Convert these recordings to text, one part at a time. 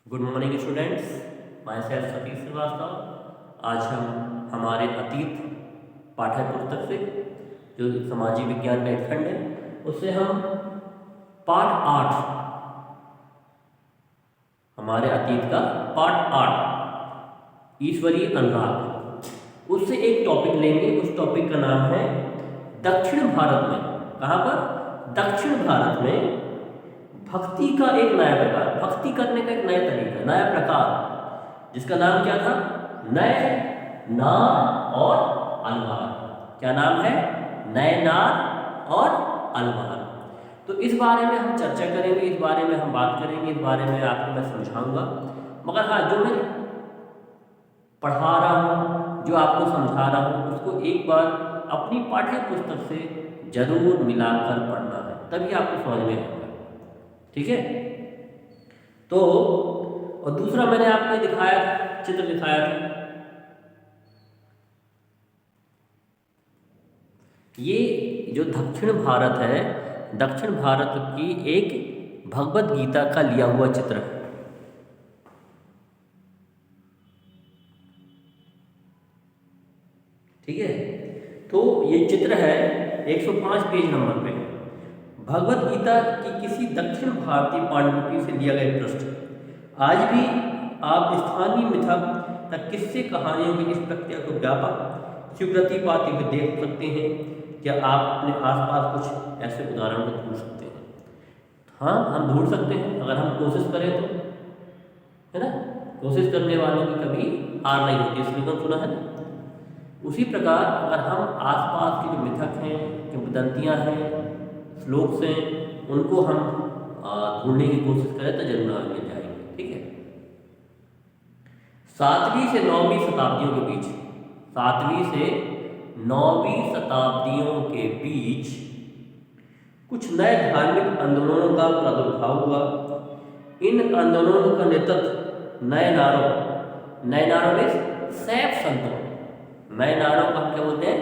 Good morning students, myself Satish Srivastava. आज हम हमारे अतीत पाठ्य पुस्तक से जो सामाजिक विज्ञान का एक खंड है उससे हम पाठ 8 हमारे अतीत का पाठ 8 ईश्वरीय अनुराग उससे एक टॉपिक लेंगे। उस टॉपिक का नाम है दक्षिण भारत में। कहाँ पर? दक्षिण भारत में भक्ति का एक नया प्रकार, भक्ति करने का एक नया तरीका, नया प्रकार, जिसका नाम क्या था? नय नार और अलवार। क्या नाम है? नय नार और अलवार। तो इस बारे में हम चर्चा करेंगे, इस बारे में हम बात करेंगे, इस बारे में आपको मैं समझाऊंगा। मगर हाँ, जो मैं पढ़ा रहा हूँ, जो आपको समझा रहा हूँ, उसको एक बार अपनी पाठ्य पुस्तक से जरूर मिलाकर पढ़ना है, तभी आपको समझ में आएगा। ठीक है? तो और दूसरा मैंने आपको दिखाया था, चित्र दिखाया था। ये जो दक्षिण भारत है, दक्षिण भारत की एक भगवत गीता का लिया हुआ चित्र है। ठीक है? तो ये चित्र है 105 पेज नंबर पे, भगवत गीता की किसी दक्षिण भारतीय पांडुलिपि से लिया गया पृष्ठ। आज भी आप स्थानीय मिथक तक किस्से कहानियों की इस प्रक्रिया को व्यापक स्वीकृति पाते हुए देख सकते हैं। क्या आप अपने आसपास कुछ ऐसे उदाहरण को ढूंढ सकते हैं? हाँ, हम ढूंढ सकते हैं अगर हम कोशिश करें तो, है ना? कोशिश करने वालों की कभी हार नहीं होती, इसलिए तो सुना है ना। उसी प्रकार अगर हम आसपास के जो मिथक हैं, जो वदंतियाँ हैं, श्लोक हैं, उनको हम ढूंढने की कोशिश करें तो जरूर हमें मिल जाएंगे। ठीक है? 7वीं से 9वीं शताब्दियों के बीच, 7वीं से 9वीं शताब्दियों के बीच कुछ नए धार्मिक आंदोलनों का प्रादुर्भाव हुआ। इन आंदोलनों का नेतृत्व नए नारों में शैव संतों, नए नारों का हम क्या बोलते हैं?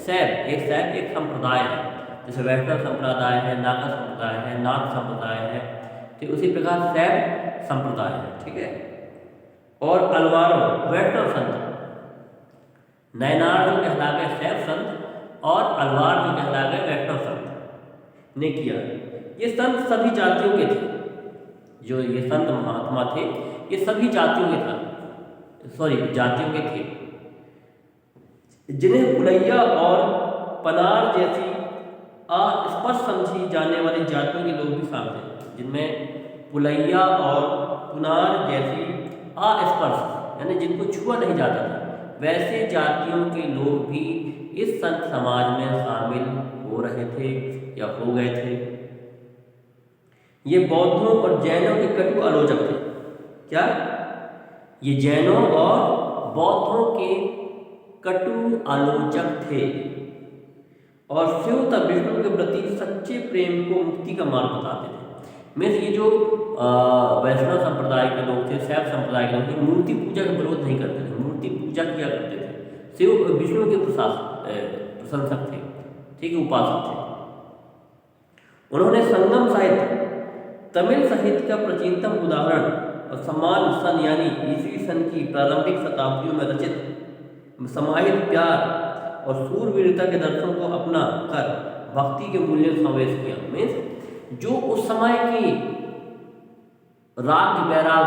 शैव एक संप्रदाय है, जैसे वैष्णव संप्रदाय है, नागा संप्रदाय है, नाथ संप्रदाय है, ठीक उसी प्रकार शैव संप्रदाय है। ठीक है? और अलवारों वैष्णव संत, नयनार जो कहला गए शैव संत और अलवार जो कहला गए वैष्णव संत ने किया। ये संत सभी जातियों के थे। जो ये संत महात्मा थे, ये सभी जातियों के जातियों के थे, जिन्हें पुलैया और पनार जैसी अस्पष्ट समझी जाने वाली जातियों के लोग भी शामिल हैं, जिनमें पुलैया और पुनार जैसी अस्पष्ट यानी जिनको छुआ नहीं जाता था, वैसे जातियों के लोग भी इस संत समाज में शामिल हो रहे थे या हो गए थे। ये बौद्धों और जैनों के कटु आलोचक थे। क्या? ये जैनों और बौद्धों के कटु आलोचक थे और शिव तथा विष्णु के प्रति सच्चे प्रेम को मुक्ति का मार्ग बताते थे। मीन्स ये जो वैष्णव संप्रदाय के लोग थे, शैव संप्रदाय के लोग थे, मूर्ति पूजा का विरोध नहीं करते थे, मूर्ति पूजा किया करते थे। शिव विष्णु के प्रशंसक थे, ठीक है, उपासक थे। उन्होंने संगम साहित्य, तमिल साहित्य का प्राचीनतम उदाहरण और समान सन यानी ईस्वी सन की प्रारंभिक शताब्दियों में रचित समाहित प्यार और सूरवीरता के दर्शन को अपना कर भक्ति के मूल्य समावेश किया। मीन्स जो उस समय की राग वैराग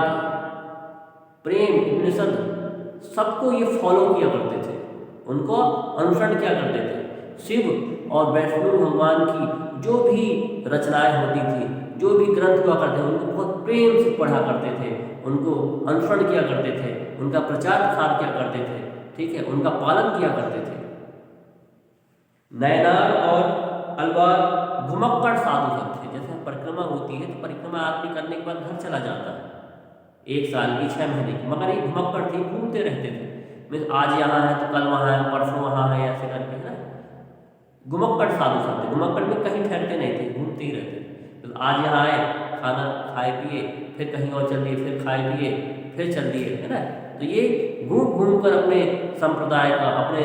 प्रेम उपनिषद सबको ये फॉलो किया करते थे, उनको अनुसरण किया करते थे। शिव और वैष्णु भगवान की जो भी रचनाएं होती थी, जो भी ग्रंथ हुआ करते थे, उनको बहुत प्रेम से पढ़ा करते थे, उनको अनुसरण किया करते थे, उनका प्रचार प्रसार किया करते थे। ठीक है? उनका पालन किया करते थे। नयनार और अलवार घुमक्कड़ साधु संत थे। जैसे परिक्रमा होती है तो परिक्रमा आदमी करने के बाद घर चला जाता है, 1 साल की 6 महीने की, मगर ये घुमक्कड़ थे, घूमते रहते थे। मीन्स आज यहाँ है तो कल वहाँ है, परसों वहाँ है, ऐसे करके है। घुमक्कड़ साधु संत, घुमक्कड़ में कहीं ठहरते नहीं थे, घूमते ही रहते थे। तो आज यहाँ आए, खाना खाए पिए, फिर कहीं और चल दिए, फिर खाए पिए, फिर चल दिए, है ना। तो ये घूम घूम कर अपने संप्रदाय का, अपने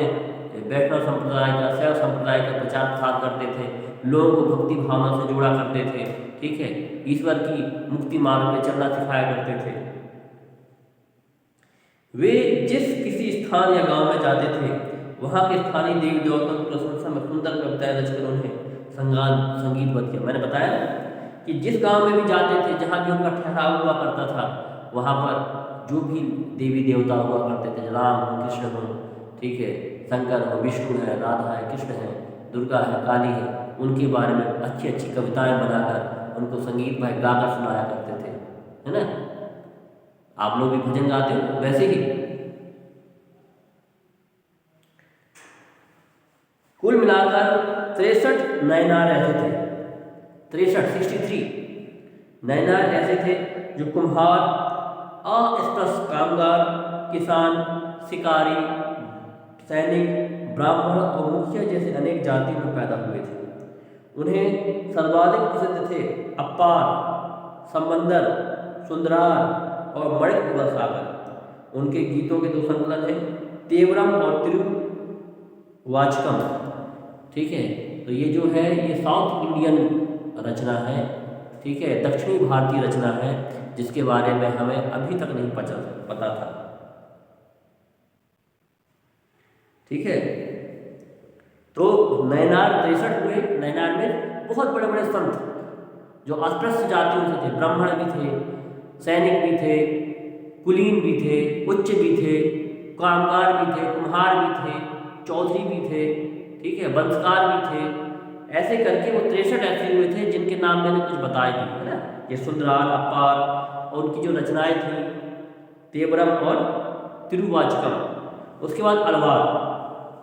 वैष्णव संप्रदाय का, शैव संप्रदाय का प्रचार प्रसार करते थे, लोगों को भक्ति भावना से जोड़ा करते थे। ठीक है? ईश्वर की मुक्ति मार्ग में चलना सिखाया करते थे। वे जिस किसी स्थान या गांव में जाते थे, वहां के स्थानीय देवी देवताओं की प्रशंसा में सुंदर कविताएं रचकर उन्हें संगीतबद्ध किया। मैंने बताया कि जिस गांव में भी जाते थे, जहां भी उनका ठहराव हुआ करता था, वहां पर जो भी देवी देवता हुआ करते थे, राम हो, कृष्ण हो, ठीक है, शंकर हो, विष्णु है, राधा है, कृष्ण है, दुर्गा है, काली है, उनके बारे में अच्छी अच्छी कविताएं बनाकर उनको संगीत में गाकर सुनाया करते थे, है ना। आप लोग भी भजन गाते हो वैसे ही। कुल मिलाकर 63 नयनार ऐसे थे, 63 नयनार ऐसे थे जो कुम्हार, अस्पृश्य कामगार, किसान, शिकारी, सैनिक, ब्राह्मण और मुखिया जैसे अनेक जातियों में पैदा हुए थे। उन्हें सर्वाधिक प्रसिद्ध थे अप्पार, समंदर, सुंदरार और मणिक सागर। उनके गीतों के 2 संकलन हैं, तेवरम और तिरुवाचकम, ठीक है। तो ये जो है ये साउथ इंडियन रचना है, ठीक है, दक्षिणी भारतीय रचना है, जिसके बारे में हमें अभी तक नहीं पता था, ठीक है। तो नयनार 63 हुए। नयनार में बहुत बड़े बड़े संत जो अस्पृश्य जातियों से थे, ब्राह्मण भी थे, सैनिक भी थे, कुलीन भी थे, उच्च भी थे, कामगार भी थे, कुम्हार भी थे, चौधरी भी थे, ठीक है, वंशकार भी थे। ऐसे करके वो 63 ऐसे हुए थे जिनके नाम मैंने कुछ बताए थे, है ना। ये सुंदरार, अपार और उनकी जो रचनाएं थी तेवरम और तिरुवाचकम। उसके बाद अलवार।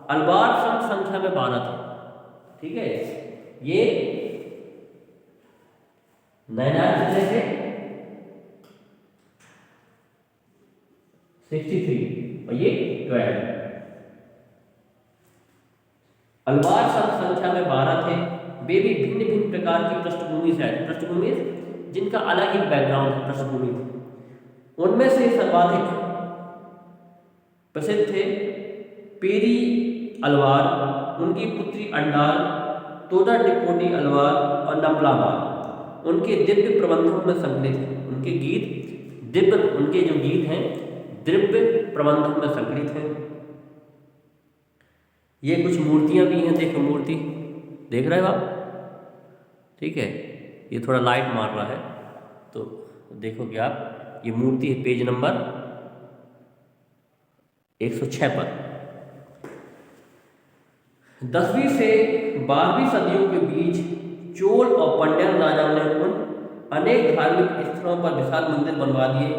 अलवार संख्या में 12 थे, ठीक है। ये नयनार जिले से 63 और ये 12। अलवार संख्या में 12 थे। वे भी भिन्न भिन्न प्रकार की पृष्ठभूमि से आए, पृष्ठभूमि जिनका अलग ही बैकग्राउंड पृष्ठभूमि थी। उनमें से सर्वाधिक प्रसिद्ध थे पेरी अलवार, उनकी पुत्री अंडार, तोदा टिप्पोनी अलवार और नमलामार। उनके दिव्य प्रबंधों में संकलित हैं। उनके गीत दिव्य, उनके जो गीत हैं दिव्य प्रबंधों में संकलित हैं। ये कुछ मूर्तियां भी हैं, देखो मूर्ति देख रहे हो आप, ठीक है। ये थोड़ा लाइट मार रहा है तो देखोगे आप, ये मूर्ति है पेज नंबर 106 पर। 10वीं से 12वीं सदियों के बीच चोल और पांड्यान राजाओं ने उन अनेक धार्मिक स्थलों पर विशाल मंदिर बनवा दिए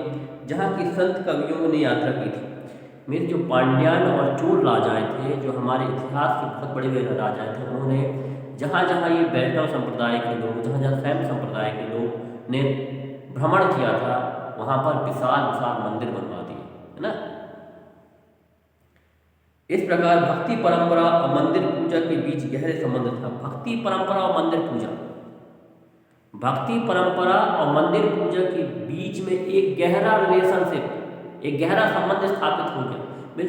जहाँ की संत कवियों ने यात्रा की थी। मेरे जो पांड्यान और चोल राजाएं थे, जो हमारे इतिहास के बहुत बड़े बड़े राजाएं थे, उन्होंने जहाँ जहाँ ये वैष्णव संप्रदाय के लोग, जहाँ जहाँ शैव संप्रदाय के लोग ने भ्रमण किया था, वहाँ पर विशाल विशाल मंदिर बनवा दिए, है ना। इस प्रकार भक्ति परंपरा और मंदिर पूजा के बीच गहरे संबंध था। भक्ति परंपरा और मंदिर पूजा, भक्ति परंपरा और मंदिर पूजा के बीच में एक गहरा रिलेशनशिप, एक गहरा संबंध स्थापित हो गया।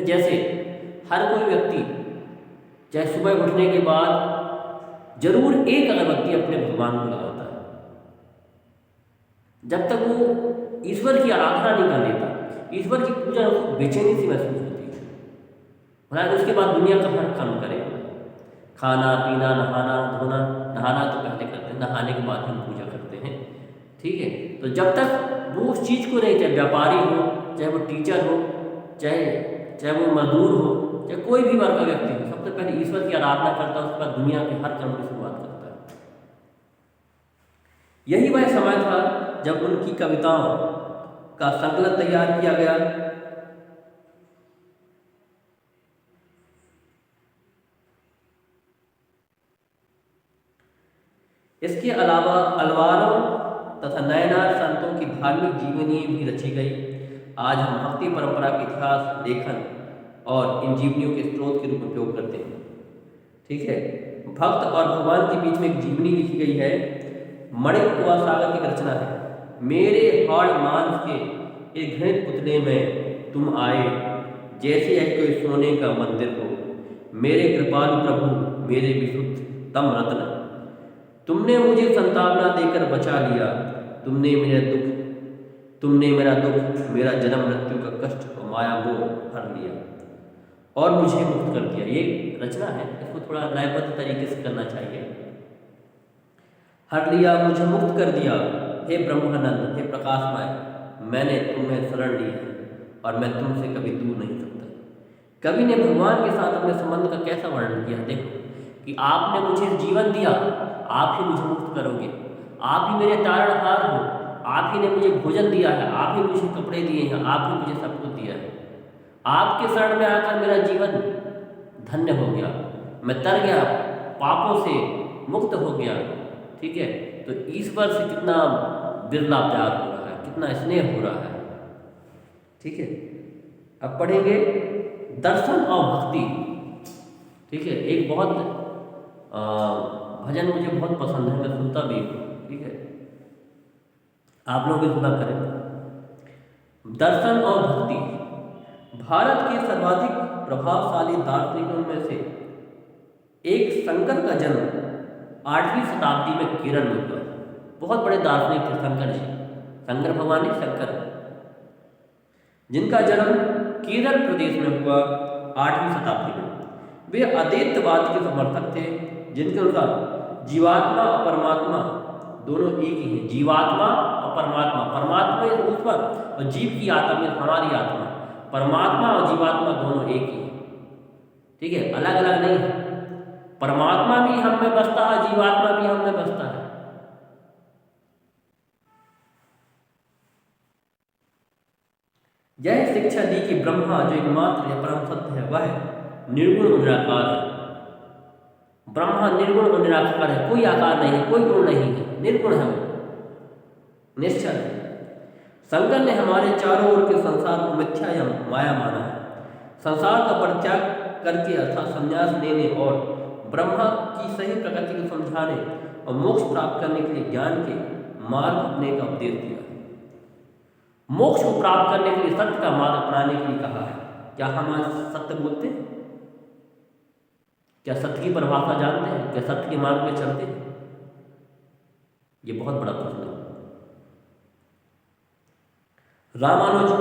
जैसे हर कोई व्यक्ति चाहे सुबह उठने के बाद जरूर एक अगरबत्ती अपने भगवान को लगाता है, जब तक वो ईश्वर की आराधना नहीं कर लेता, ईश्वर की पूजा उसको बेचैनी सी महसूस होती है। हालांकि उसके बाद दुनिया का हर काम करेगा, खाना पीना नहाना धोना, नहाना तो पहले करते हैं, नहाने के बाद हम पूजा करते हैं, ठीक है। तो जब तक वो उस चीज़ को नहीं, चाहे व्यापारी हो, चाहे वो टीचर हो, चाहे वो मजदूर हो, चाहे कोई भी वर्ग का व्यक्ति हो, सबसे पहले ईश्वर की आराधना करता है, उसके बाद दुनिया के हर कर्म की शुरुआत करता है। यही वह समय था जब उनकी कविताओं का संकलन तैयार किया गया। इसके अलावा अलवारों तथा नयनार संतों की धार्मिक जीवनी भी रची गई। आज हम भक्ति परंपरा के इतिहास, लेखन और इन जीवनियों के स्रोत के रूप में उपयोग करते हैं, ठीक है। भक्त और भगवान के बीच में एक जीवनी लिखी गई है, मणिक सागर की रचना है। मेरे हाड़ मांस के एक घृणित पुतले में तुम आए, जैसे यह कोई सोने का मंदिर हो। मेरे कृपालु प्रभु, मेरे विशुद्ध तम रत्न, तुमने मुझे संतावना देकर बचा लिया। तुमने मेरा दुख, मेरा जन्म मृत्यु का कष्ट और माया मोह हर लिया और मुझे मुक्त कर दिया। ये रचना है, इसको थोड़ा लयबद्ध तरीके से करना चाहिए। हर लिया, मुझे मुक्त कर दिया, हे ब्रह्मानंद, हे प्रकाशमय, मैंने तुम्हें शरण ली है और मैं तुमसे कभी दूर नहीं सकता। कवि ने भगवान के साथ अपने संबंध का कैसा वर्णन किया। देखो कि आपने मुझे जीवन दिया, आप ही मुझे मुक्त करोगे, आप ही मेरे तारणहार हो, आप ही ने मुझे भोजन दिया है, आप ही मुझे कपड़े दिए हैं, आप ही मुझे सब कुछ दिया है। आपके शरण में आकर मेरा जीवन धन्य हो गया, मैं तर गया, पापों से मुक्त हो गया। ठीक है, तो ईश्वर से कितना बिरला प्यार हो रहा है, कितना स्नेह हो रहा है। ठीक है, अब पढ़ेंगे दर्शन और भक्ति। ठीक है, एक बहुत भजन मुझे बहुत पसंद है, मैं सुनता भी हूँ। ठीक है, आप लोग भी सुना करें। दर्शन और भक्ति। भारत के सर्वाधिक प्रभावशाली दार्शनिकों में से एक शंकर का जन्म 8वीं शताब्दी में केरल में हुआ। बहुत बड़े दार्शनिक थे शंकर जी, शंकर भगवान ही शंकर, जिनका जन्म केरल प्रदेश में हुआ 8वीं शताब्दी में। वे अद्वैतवाद के समर्थक थे, जिनके अनुसार जीवात्मा और परमात्मा दोनों एक ही हैं। जीवात्मा और परमात्मा, परमात्मा इस ऊपर और जीव की आत्मा में हमारी आत्मा, परमात्मा और जीवात्मा दोनों एक ही हैं। ठीक है, अलग अलग नहीं है। परमात्मा भी हम में बसता है, जीवात्मा भी हम में बसता है। यह शिक्षा दी कि ब्रह्मा जो एकमात्र या परम सत्य है वह निर्गुण और निराकार है। ब्रह्मा निर्गुण और निराकार है, कोई आकार नहीं है, कोई गुण नहीं है, निर्गुण है वो, निश्चल। शंकर ने हमारे चारों ओर के संसार को मिथ्या या माया माना है। संसार का परित्याग करके अर्थात संन्यास लेने और ब्रह्मा की सही प्रकृति को समझाने और मोक्ष प्राप्त करने के लिए ज्ञान के मार्ग अपने का उपदेश दिया है। मोक्ष को प्राप्त करने के लिए सत्य का मार्ग अपनाने के लिए कहा है। क्या हम आज सत्य बोलते हैं? क्या सत्य की परिभाषा जानते हैं? क्या सत्य के मार्ग में चलते हैं? ये बहुत बड़ा प्रश्न है। रामानुज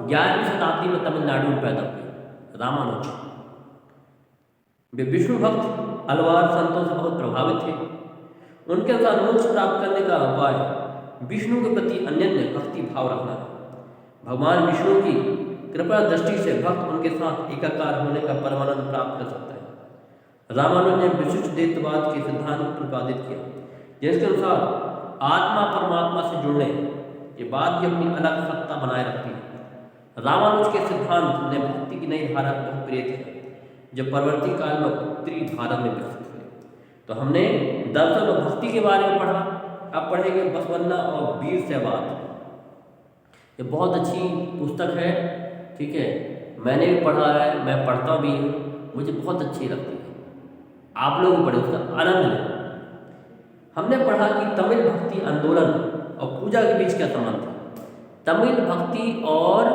11वीं शताब्दी में तमिलनाडु में पैदा हुए। रामानुज वे विष्णु भक्त अलवार संतों से बहुत प्रभावित थे। उनके अनुसार मोक्ष प्राप्त करने का उपाय विष्णु के प्रति अनन्य भक्ति भाव रखना है। भगवान विष्णु की कृपा दृष्टि से भक्त उनके साथ एकाकार होने का परमानंद प्राप्त कर सकता है। रामानुज ने विशिष्ट द्वैतवाद के सिद्धांत को प्रतिपादित किया, जिसके अनुसार आत्मा परमात्मा से जुड़ने ये बात भी अपनी अलग सत्ता बनाए रखती है। रामानुज के सिद्धांत ने भक्ति की नई धारा को बहुत प्रेरित किया, जो परवर्ती काल में उत्तरी भारत में विकसित हुए। तो हमने दर्शन और भक्ति के बारे में पढ़ा। अब पढ़ेंगे बसवन्ना और वीर सहवाग। ये बहुत अच्छी पुस्तक है। ठीक है, मैंने भी पढ़ा है, मैं पढ़ता भी हूँ, मुझे बहुत अच्छी लगती है। आप लोग भी पढ़े, उसका आनंद लें। हमने पढ़ा कि तमिल भक्ति आंदोलन और पूजा के बीच क्या संबंध है। तमिल भक्ति और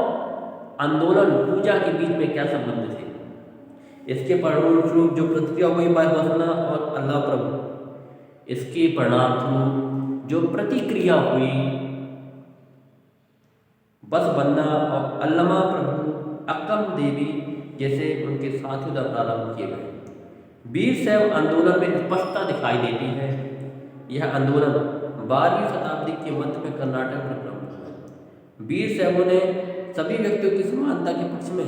आंदोलन पूजा के बीच में क्या संबंध थे। इसके परिणाम स्वरूप जो प्रतिक्रिया हुई बसवन्ना और अल्लाह प्रभु, इसके परिणाम स्वरूप जो प्रतिक्रिया हुई बसवन्ना और अल्लमा प्रभु अक्कम देवी जैसे उनके साथियों द्वारा प्रारंभ किए गए वीर शैव आंदोलन में स्पष्टता दिखाई देती है। यह आंदोलन 12वीं शताब्दी के मध्य में कर्नाटक में प्रमुख हुआ। वीर शैवों ने सभी व्यक्तियों की समानता के पक्ष में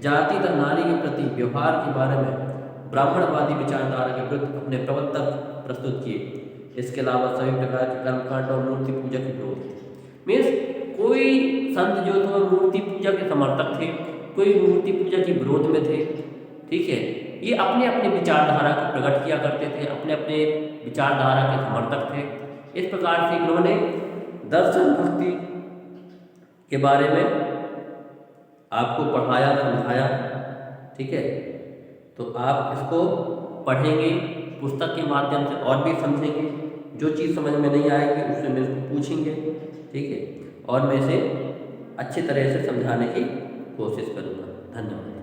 जाति तथा नारी के प्रति व्यवहार के बारे में ब्राह्मणवादी विचारधारा के विरुद्ध अपने प्रवर्तक प्रस्तुत किए। इसके अलावा सभी प्रकार के कर्मकांड और मूर्ति पूजा के विरोध। मीन्स कोई संत जो थे मूर्ति पूजा के समर्थक थे, कोई मूर्ति पूजा के विरोध में थे। ठीक है, ये अपने अपने विचारधारा को प्रकट किया करते थे, अपने अपने विचारधारा के समर्थक थे। इस प्रकार से इन्होंने दर्शन भक्ति के बारे में आपको पढ़ाया, समझाया। ठीक है, तो आप इसको पढ़ेंगे, पुस्तक के माध्यम से और भी समझेंगे। जो चीज़ समझ में नहीं आएगी उससे मेरे को पूछेंगे। ठीक है, और मैं इसे अच्छी तरह से समझाने की कोशिश करूँगा। धन्यवाद।